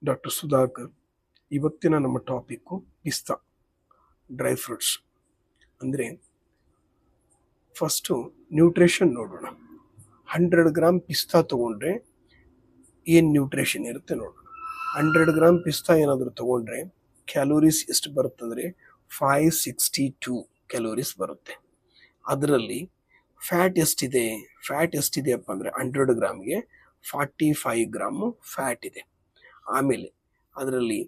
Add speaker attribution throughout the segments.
Speaker 1: Doctor Sudhakar. ಇವತ್ತಿನ ನಮ್ಮ topic ಪಿಸ್ತಾ ಡ್ರೈ ಫ್ರೂಟ್ಸ್. ಅಂದರೆ ಫಸ್ಟು ನ್ಯೂಟ್ರಿಷನ್ ನೋಡೋಣ. 100 ಗ್ರಾಮ್ ಪಿಸ್ತಾ ತೊಗೊಂಡ್ರೆ ಏನು ನ್ಯೂಟ್ರಿಷನ್ ಇರುತ್ತೆ ನೋಡೋಣ. 100 ಗ್ರಾಮ್ ಪಿಸ್ತಾ ಏನಾದರೂ ತೊಗೊಂಡ್ರೆ ಕ್ಯಾಲೋರೀಸ್ ಎಷ್ಟು ಬರುತ್ತಂದರೆ 562 ಕ್ಯಾಲೋರೀಸ್ ಬರುತ್ತೆ. ಅದರಲ್ಲಿ ಫ್ಯಾಟ್ ಎಷ್ಟಿದೆಯಪ್ಪ ಅಂದರೆ 100 ಗ್ರಾಮ್ಗೆ 45 ಗ್ರಾಮು ಫ್ಯಾಟ್ ಇದೆ. ಆಮೇಲೆ ಅದರಲ್ಲಿ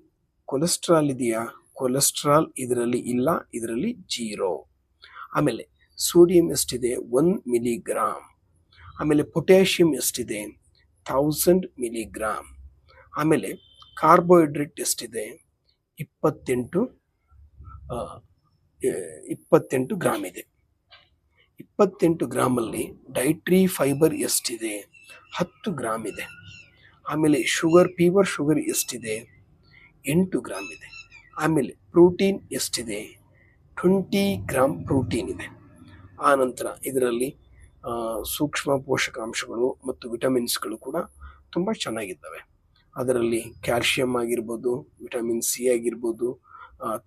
Speaker 1: ಕೊಲೆಸ್ಟ್ರಾಲ್ ಇದೆಯಾ? ಕೊಲೆಸ್ಟ್ರಾಲ್ ಇದರಲ್ಲಿ ಇಲ್ಲ, ಇದರಲ್ಲಿ 0. ಆಮೇಲೆ ಸೋಡಿಯಂ ಎಷ್ಟಿದೆ? 1 ಮಿಲಿಗ್ರಾಮ್. ಆಮೇಲೆ ಪೊಟ್ಯಾಷಿಯಂ ಎಷ್ಟಿದೆ? 1000 ಮಿಲಿಗ್ರಾಮ್. ಆಮೇಲೆ ಕಾರ್ಬೋಹೈಡ್ರೇಟ್ ಎಷ್ಟಿದೆ? 28 ಗ್ರಾಮ್ ಇದೆ. 28 ಗ್ರಾಮಲ್ಲಿ ಡೈಟ್ರಿ ಫೈಬರ್ ಎಷ್ಟಿದೆ? 10 ಗ್ರಾಮ್ ಇದೆ. ಆಮೇಲೆ ಪ್ಯೂರ್ ಶುಗರ್ ಎಷ್ಟಿದೆ? 8 ಗ್ರಾಮ್ ಇದೆ. ಆಮೇಲೆ ಪ್ರೋಟೀನ್ ಎಷ್ಟಿದೆ? 20 ಗ್ರಾಮ್ ಪ್ರೋಟೀನ್ ಇದೆ. ಆನಂತರ ಇದರಲ್ಲಿ ಸೂಕ್ಷ್ಮ ಪೋಷಕಾಂಶಗಳು ಮತ್ತು ವಿಟಮಿನ್ಸ್ಗಳು ಕೂಡ ತುಂಬ ಚೆನ್ನಾಗಿದ್ದಾವೆ. ಅದರಲ್ಲಿ ಕ್ಯಾಲ್ಶಿಯಂ ಆಗಿರ್ಬೋದು, ವಿಟಮಿನ್ ಸಿ ಆಗಿರ್ಬೋದು,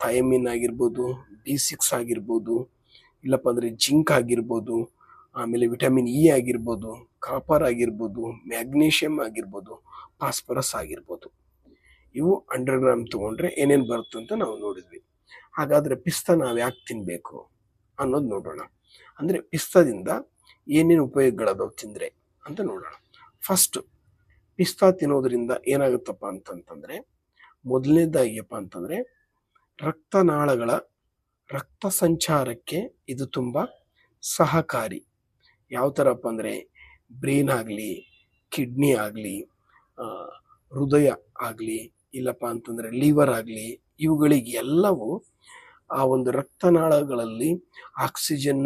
Speaker 1: ಥಯಮಿನ್ ಆಗಿರ್ಬೋದು, B6 ಆಗಿರ್ಬೋದು, ಇಲ್ಲಪ್ಪ ಅಂದರೆ ಜಿಂಕ್ ಆಗಿರ್ಬೋದು, ಆಮೇಲೆ ವಿಟಮಿನ್ ಇ ಆಗಿರ್ಬೋದು, ಕಾಪರ್ ಆಗಿರ್ಬೋದು, ಮ್ಯಾಗ್ನೀಷಿಯಮ್ ಆಗಿರ್ಬೋದು, ಫಾಸ್ಫರಸ್ ಆಗಿರ್ಬೋದು. ಇವು 100 ಗ್ರಾಮ್ ತೊಗೊಂಡ್ರೆ ಏನೇನು ಬರುತ್ತೆ ಅಂತ ನಾವು ನೋಡಿದ್ವಿ. ಹಾಗಾದರೆ ಪಿಸ್ತಾ ನಾವು ಯಾಕೆ ತಿನ್ನಬೇಕು ಅನ್ನೋದು ನೋಡೋಣ. ಅಂದರೆ ಪಿಸ್ತಾದಿಂದ ಏನೇನು ಉಪಯೋಗಗಳದಾವೆ ತಿಂದರೆ ಅಂತ ನೋಡೋಣ. ಫಸ್ಟು ಪಿಸ್ತಾ ತಿನ್ನೋದ್ರಿಂದ ಏನಾಗುತ್ತಪ್ಪ ಅಂತಂತಂದರೆ, ಮೊದಲನೇದಾಗಿಯಪ್ಪ ಅಂತಂದರೆ ರಕ್ತನಾಳಗಳ ರಕ್ತ ಸಂಚಾರಕ್ಕೆ ಇದು ತುಂಬ ಸಹಕಾರಿ. ಯಾವ ಥರಪ್ಪ ಅಂದರೆ ಬ್ರೈನ್ ಆಗಲಿ, ಕಿಡ್ನಿ ಆಗಲಿ, ಹೃದಯ ಆಗಲಿ, ಇಲ್ಲಪ್ಪ ಅಂತಂದರೆ ಲಿವರ್ ಆಗಲಿ, ಇವುಗಳಿಗೆ ಎಲ್ಲವೂ ಆ ಒಂದು ರಕ್ತನಾಳಗಳಲ್ಲಿ ಆಕ್ಸಿಜನ್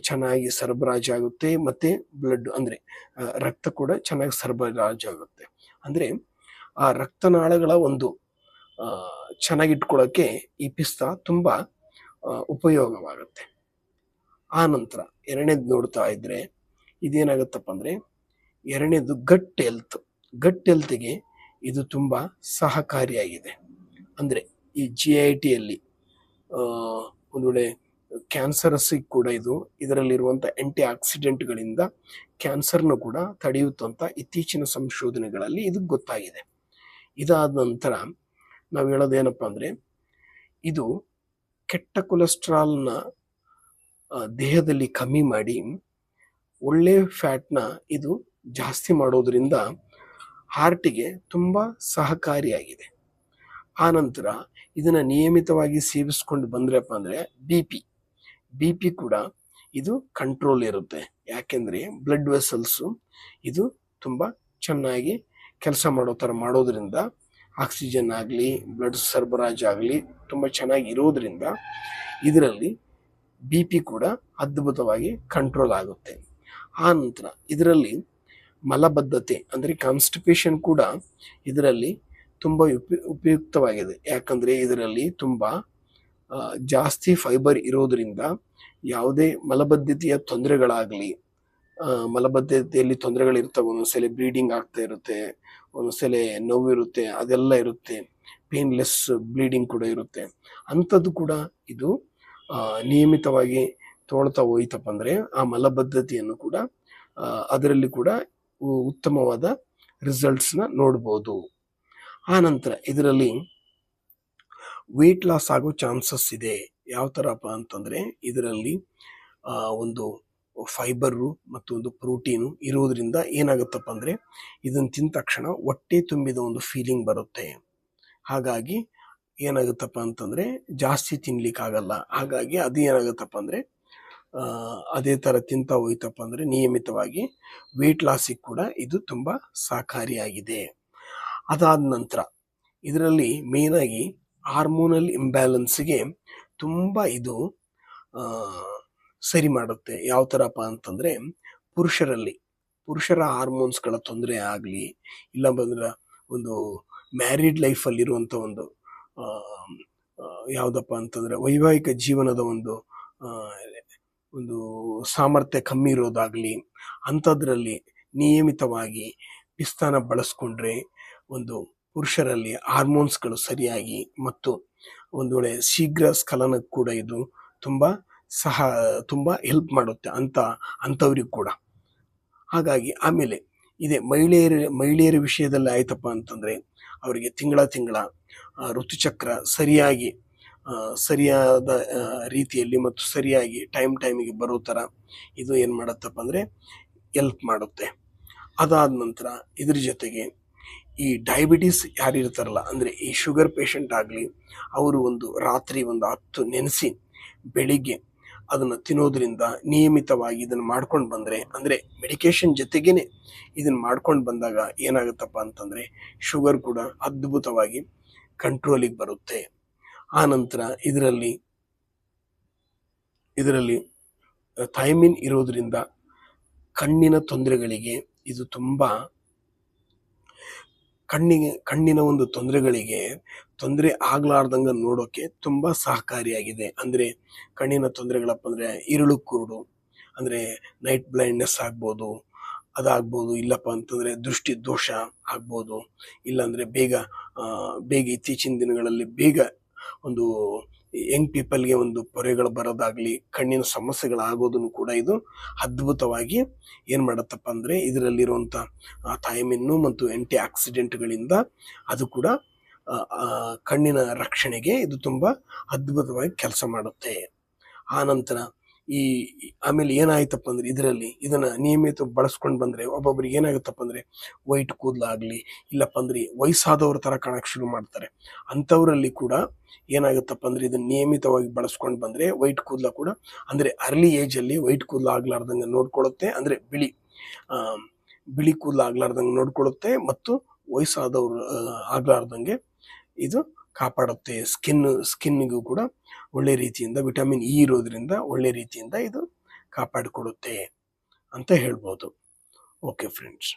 Speaker 1: ಚೆನ್ನಾಗಿ ಸರಬರಾಜಾಗುತ್ತೆ ಮತ್ತು ಬ್ಲಡ್ ಅಂದರೆ ರಕ್ತ ಕೂಡ ಚೆನ್ನಾಗಿ ಸರಬರಾಜಾಗುತ್ತೆ. ಅಂದರೆ ಆ ರಕ್ತನಾಳಗಳ ಒಂದು ಚೆನ್ನಾಗಿಟ್ಕೊಳ್ಳೋಕ್ಕೆ ಈ ಪಿಸ್ತಾ ತುಂಬ ಉಪಯೋಗವಾಗುತ್ತೆ. ಆ ನಂತರ ಎರಡನೇದು ನೋಡ್ತಾ ಇದ್ದರೆ ಇದೇನಾಗುತ್ತಪ್ಪ ಅಂದರೆ, ಎರಡನೇದು ಗಟ್ ಹೆಲ್ತ್ಗೆ ಇದು ತುಂಬ ಸಹಕಾರಿಯಾಗಿದೆ. ಅಂದರೆ ಈ GITಯಲ್ಲಿ ಒಂದು ವೇಳೆ ಕ್ಯಾನ್ಸರಸ್ಸಿಗೆ ಕೂಡ ಇದರಲ್ಲಿರುವಂಥ ಆ್ಯಂಟಿ ಆಕ್ಸಿಡೆಂಟ್ಗಳಿಂದ ಕ್ಯಾನ್ಸರ್ನು ಕೂಡ ತಡೆಯುತ್ತಂತ ಇತ್ತೀಚಿನ ಸಂಶೋಧನೆಗಳಲ್ಲಿ ಇದು ಗೊತ್ತಾಗಿದೆ. ಇದಾದ ನಂತರ ನಾವು ಹೇಳೋದೇನಪ್ಪ ಅಂದರೆ, ಇದು ಕೆಟ್ಟ ಕೊಲೆಸ್ಟ್ರಾಲ್ನ ದೇಹದಲ್ಲಿ ಕಮ್ಮಿ ಮಾಡಿ ಒಳ್ಳೆ ಫ್ಯಾಟ್ನ ಇದು ಜಾಸ್ತಿ ಮಾಡೋದ್ರಿಂದ ಹಾರ್ಟಿಗೆ ತುಂಬ ಸಹಕಾರಿಯಾಗಿದೆ. ಆನಂತರ ಇದನ್ನು ನಿಯಮಿತವಾಗಿ ಸೇವಿಸ್ಕೊಂಡು ಬಂದ್ರಪ್ಪ ಅಂದರೆ ಬಿ ಪಿ ಕೂಡ ಇದು ಕಂಟ್ರೋಲ್ ಇರುತ್ತೆ. ಯಾಕೆಂದರೆ ಬ್ಲಡ್ ವೆಸಲ್ಸು ಇದು ತುಂಬ ಚೆನ್ನಾಗಿ ಕೆಲಸ ಮಾಡೋ ಥರ ಮಾಡೋದ್ರಿಂದ ಆಕ್ಸಿಜನ್ ಆಗಲಿ, ಬ್ಲಡ್ ಸರಬರಾಜು ಆಗಲಿ ತುಂಬ ಚೆನ್ನಾಗಿ ಇರೋದ್ರಿಂದ ಇದರಲ್ಲಿ BP ಕೂಡ ಅದ್ಭುತವಾಗಿ ಕಂಟ್ರೋಲ್ ಆಗುತ್ತೆ. ಆನಂತರ ಇದರಲ್ಲಿ ಮಲಬದ್ಧತೆ ಅಂದರೆ ಕಾನ್ಸ್ಟಿಪೇಷನ್ ಕೂಡ ಇದರಲ್ಲಿ ತುಂಬ ಉಪಯುಕ್ತವಾಗಿದೆ. ಯಾಕಂದರೆ ಇದರಲ್ಲಿ ತುಂಬ ಜಾಸ್ತಿ ಫೈಬರ್ ಇರೋದರಿಂದ ಯಾವುದೇ ಮಲಬದ್ಧತೆಯ ತೊಂದರೆಗಳಾಗಲಿ, ಮಲಬದ್ಧತೆಯಲ್ಲಿ ತೊಂದರೆಗಳಿರ್ತವೆ. ಒಂದೊಂದ್ಸಲ ಬ್ಲೀಡಿಂಗ್ ಆಗ್ತಾ ಇರುತ್ತೆ, ಒಂದೊಂದ್ಸಲ ನೋವಿರುತ್ತೆ, ಅದೆಲ್ಲ ಇರುತ್ತೆ. ಪೇನ್ಲೆಸ್ ಬ್ಲೀಡಿಂಗ್ ಕೂಡ ಇರುತ್ತೆ. ಅಂಥದ್ದು ಕೂಡ ಇದು ನಿಯಮಿತವಾಗಿ ತೊಗೊಳ್ತಾ ಹೋಯ್ತಪ್ಪ ಅಂದರೆ ಆ ಮಲಬದ್ಧತೆಯನ್ನು ಕೂಡ ಅದರಲ್ಲಿ ಕೂಡ ಉತ್ತಮವಾದ ರಿಸಲ್ಟ್ಸ್ನ ನೋಡ್ಬೋದು. ಆನಂತರ ಇದರಲ್ಲಿ ವೆಯ್ಟ್ ಲಾಸ್ ಆಗೋ ಚಾನ್ಸಸ್ ಇದೆ. ಯಾವ ಥರಪ್ಪ ಅಂತಂದರೆ, ಇದರಲ್ಲಿ ಒಂದು ಫೈಬರು ಮತ್ತು ಒಂದು ಪ್ರೋಟೀನು ಇರೋದ್ರಿಂದ ಏನಾಗುತ್ತಪ್ಪ ಅಂದರೆ, ಇದನ್ನು ತಿಂದ ತಕ್ಷಣ ಹೊಟ್ಟೆ ತುಂಬಿದ ಒಂದು ಫೀಲಿಂಗ್ ಬರುತ್ತೆ. ಹಾಗಾಗಿ ಏನಾಗುತ್ತಪ್ಪ ಅಂತಂದರೆ ಜಾಸ್ತಿ ತಿನ್ಲಿಕ್ಕಾಗಲ್ಲ. ಹಾಗಾಗಿ ಅದು ಏನಾಗುತ್ತಪ್ಪ ಅಂದರೆ ಅದೇ ಥರ ತಿಂತಾ ಹೋಯ್ತಪ್ಪ ಅಂದರೆ ನಿಯಮಿತವಾಗಿ ವೆಯ್ಟ್ ಲಾಸಿಗೆ ಕೂಡ ಇದು ತುಂಬ ಸಹಕಾರಿಯಾಗಿದೆ. ಅದಾದ ನಂತರ ಇದರಲ್ಲಿ ಮೇಯ್ನಾಗಿ ಹಾರ್ಮೋನಲ್ ಇಂಬ್ಯಾಲೆನ್ಸ್ಗೆ ತುಂಬ ಇದು ಸರಿ ಮಾಡುತ್ತೆ. ಯಾವ ಥರಪ್ಪ ಅಂತಂದರೆ, ಪುರುಷರ ಹಾರ್ಮೋನ್ಸ್ಗಳ ತೊಂದರೆ ಆಗಲಿ, ಇಲ್ಲ ಬಂದ್ರೆ ಒಂದು ಮ್ಯಾರಿಡ್ ಲೈಫಲ್ಲಿರುವಂಥ ಯಾವುದಪ್ಪ ಅಂತಂದರೆ ವೈವಾಹಿಕ ಜೀವನದ ಒಂದು ಸಾಮರ್ಥ್ಯ ಕಮ್ಮಿ ಇರೋದಾಗಲಿ, ಅಂಥದ್ರಲ್ಲಿ ನಿಯಮಿತವಾಗಿ ಪಿಸ್ತಾನ ಬಳಸ್ಕೊಂಡ್ರೆ ಒಂದು ಪುರುಷರಲ್ಲಿ ಹಾರ್ಮೋನ್ಸ್ಗಳು ಸರಿಯಾಗಿ ಮತ್ತು ಒಂದು ವೇಳೆ ಶೀಘ್ರ ಸ್ಖಲನಕ್ಕೆ ಕೂಡ ಇದು ತುಂಬ ಸಹ ತುಂಬ ಹೆಲ್ಪ್ ಮಾಡುತ್ತೆ ಅಂಥವ್ರಿಗೆ ಕೂಡ. ಹಾಗಾಗಿ ಆಮೇಲೆ ಇದೇ ಮಹಿಳೆಯರ ವಿಷಯದಲ್ಲಿ ಆಯ್ತಪ್ಪ ಅಂತಂದರೆ ಅವರಿಗೆ ತಿಂಗಳ ಋತುಚಕ್ರ ಸರಿಯಾಗಿ ಸರಿಯಾದ ರೀತಿಯಲ್ಲಿ ಮತ್ತು ಸರಿಯಾಗಿ ಟೈಮಿಗೆ ಬರೋ ಥರ ಇದು ಏನು ಮಾಡುತ್ತಪ್ಪ ಅಂದರೆ ಹೆಲ್ಪ್ ಮಾಡುತ್ತೆ. ಅದಾದ ನಂತರ ಇದ್ರ ಜೊತೆಗೆ ಈ ಡಯಾಬಿಟೀಸ್ ಯಾರು ಇರ್ತಾರಲ್ಲ, ಅಂದರೆ ಈ ಶುಗರ್ ಪೇಷಂಟ್ ಆಗಲಿ, ಅವರು ಒಂದು ರಾತ್ರಿ ಒಂದು 10 ನೆನೆಸಿ ಬೆಳಿಗ್ಗೆ ಅದನ್ನು ತಿನ್ನೋದ್ರಿಂದ ನಿಯಮಿತವಾಗಿ ಇದನ್ನು ಮಾಡ್ಕೊಂಡು ಬಂದರೆ, ಅಂದರೆ ಮೆಡಿಕೇಷನ್ ಜೊತೆಗೇ ಇದನ್ನು ಮಾಡ್ಕೊಂಡು ಬಂದಾಗ ಏನಾಗುತ್ತಪ್ಪ ಅಂತಂದರೆ ಶುಗರ್ ಕೂಡ ಅದ್ಭುತವಾಗಿ ಕಂಟ್ರೋಲಿಗೆ ಬರುತ್ತೆ. ಆ ನಂತರ ಇದರಲ್ಲಿ ಥೈಮಿನ್ ಇರೋದ್ರಿಂದ ಕಣ್ಣಿನ ತೊಂದರೆಗಳಿಗೆ ಇದು ತುಂಬ ಕಣ್ಣಿನ ಒಂದು ತೊಂದರೆ ಆಗ್ಲಾರ್ದಂಗೆ ನೋಡೋಕ್ಕೆ ತುಂಬ ಸಹಕಾರಿಯಾಗಿದೆ. ಅಂದರೆ ಕಣ್ಣಿನ ತೊಂದರೆಗಳಪ್ಪ ಅಂದರೆ ಇರುಳು ಕುರುಡು, ಅಂದರೆ ನೈಟ್ ಬ್ಲೈಂಡ್ನೆಸ್ ಆಗ್ಬೋದು, ಅದಾಗ್ಬೋದು. ಇಲ್ಲಪ್ಪ ಅಂತಂದರೆ ದೃಷ್ಟಿ ದೋಷ ಆಗ್ಬೋದು. ಇಲ್ಲಾಂದರೆ ಬೇಗ ಇತ್ತೀಚಿನ ದಿನಗಳಲ್ಲಿ ಬೇಗ ಒಂದು ಯಂಗ್ ಪೀಪಲ್ಗೆ ಒಂದು ಪೊರೆಗಳು ಬರೋದಾಗಲಿ, ಕಣ್ಣಿನ ಸಮಸ್ಯೆಗಳಾಗೋದನ್ನು ಕೂಡ ಇದು ಅದ್ಭುತವಾಗಿ ಏನು ಮಾಡುತ್ತಪ್ಪ ಅಂದರೆ ಇದರಲ್ಲಿರುವಂಥ ಥೈಮಿನ್ನು ಮತ್ತು ಆ್ಯಂಟಿ ಆಕ್ಸಿಡೆಂಟ್ಗಳಿಂದ ಅದು ಕೂಡ ಕಣ್ಣಿನ ರಕ್ಷಣೆಗೆ ಇದು ತುಂಬ ಅದ್ಭುತವಾಗಿ ಕೆಲಸ ಮಾಡುತ್ತೆ. ಆ ನಂತರ ಆಮೇಲೆ ಏನಾಯ್ತಪ್ಪ ಅಂದರೆ ಇದನ್ನು ನಿಯಮಿತ ಬಳಸ್ಕೊಂಡು ಬಂದರೆ ಒಬ್ಬೊಬ್ರಿಗೆ ಏನಾಗುತ್ತಪ್ಪ ಅಂದರೆ ವೈಟ್ ಕೂದಲಾಗಲಿ, ಇಲ್ಲಪ್ಪ ಅಂದರೆ ವಯಸ್ಸಾದವ್ರ ಥರ ಕಾಣಕ್ಕೆ ಶುರು ಮಾಡ್ತಾರೆ. ಅಂಥವರಲ್ಲಿ ಕೂಡ ಏನಾಗುತ್ತಪ್ಪ ಅಂದರೆ ಇದನ್ನು ನಿಯಮಿತವಾಗಿ ಬಳಸ್ಕೊಂಡು ಬಂದರೆ ವೈಟ್ ಕೂದಲ ಕೂಡ, ಅಂದರೆ ಅರ್ಲಿ ಏಜಲ್ಲಿ ವೈಟ್ ಕೂದಲು ಆಗ್ಲಾರ್ದಂಗೆ ನೋಡ್ಕೊಳ್ಳುತ್ತೆ, ಅಂದರೆ ಬಿಳಿ ಕೂದಲು ಆಗ್ಲಾರ್ದಂಗೆ ನೋಡ್ಕೊಳ್ಳುತ್ತೆ ಮತ್ತು ವಯಸ್ಸಾದವ್ರು ಆಗ್ಲಾರ್ದಂಗೆ ಇದು ಕಾಪಾಡುತ್ತೆ. ಸ್ಕಿನ್ನಿಗೂ ಕೂಡ ಒಳ್ಳೆ ರೀತಿಯಿಂದ ವಿಟಮಿನ್ ಇ ಇರೋದ್ರಿಂದ ಒಳ್ಳೆ ರೀತಿಯಿಂದ ಇದು ಕಾಪಾಡಿಕೊಡುತ್ತೆ ಅಂತ ಹೇಳ್ಬೋದು. Okay friends.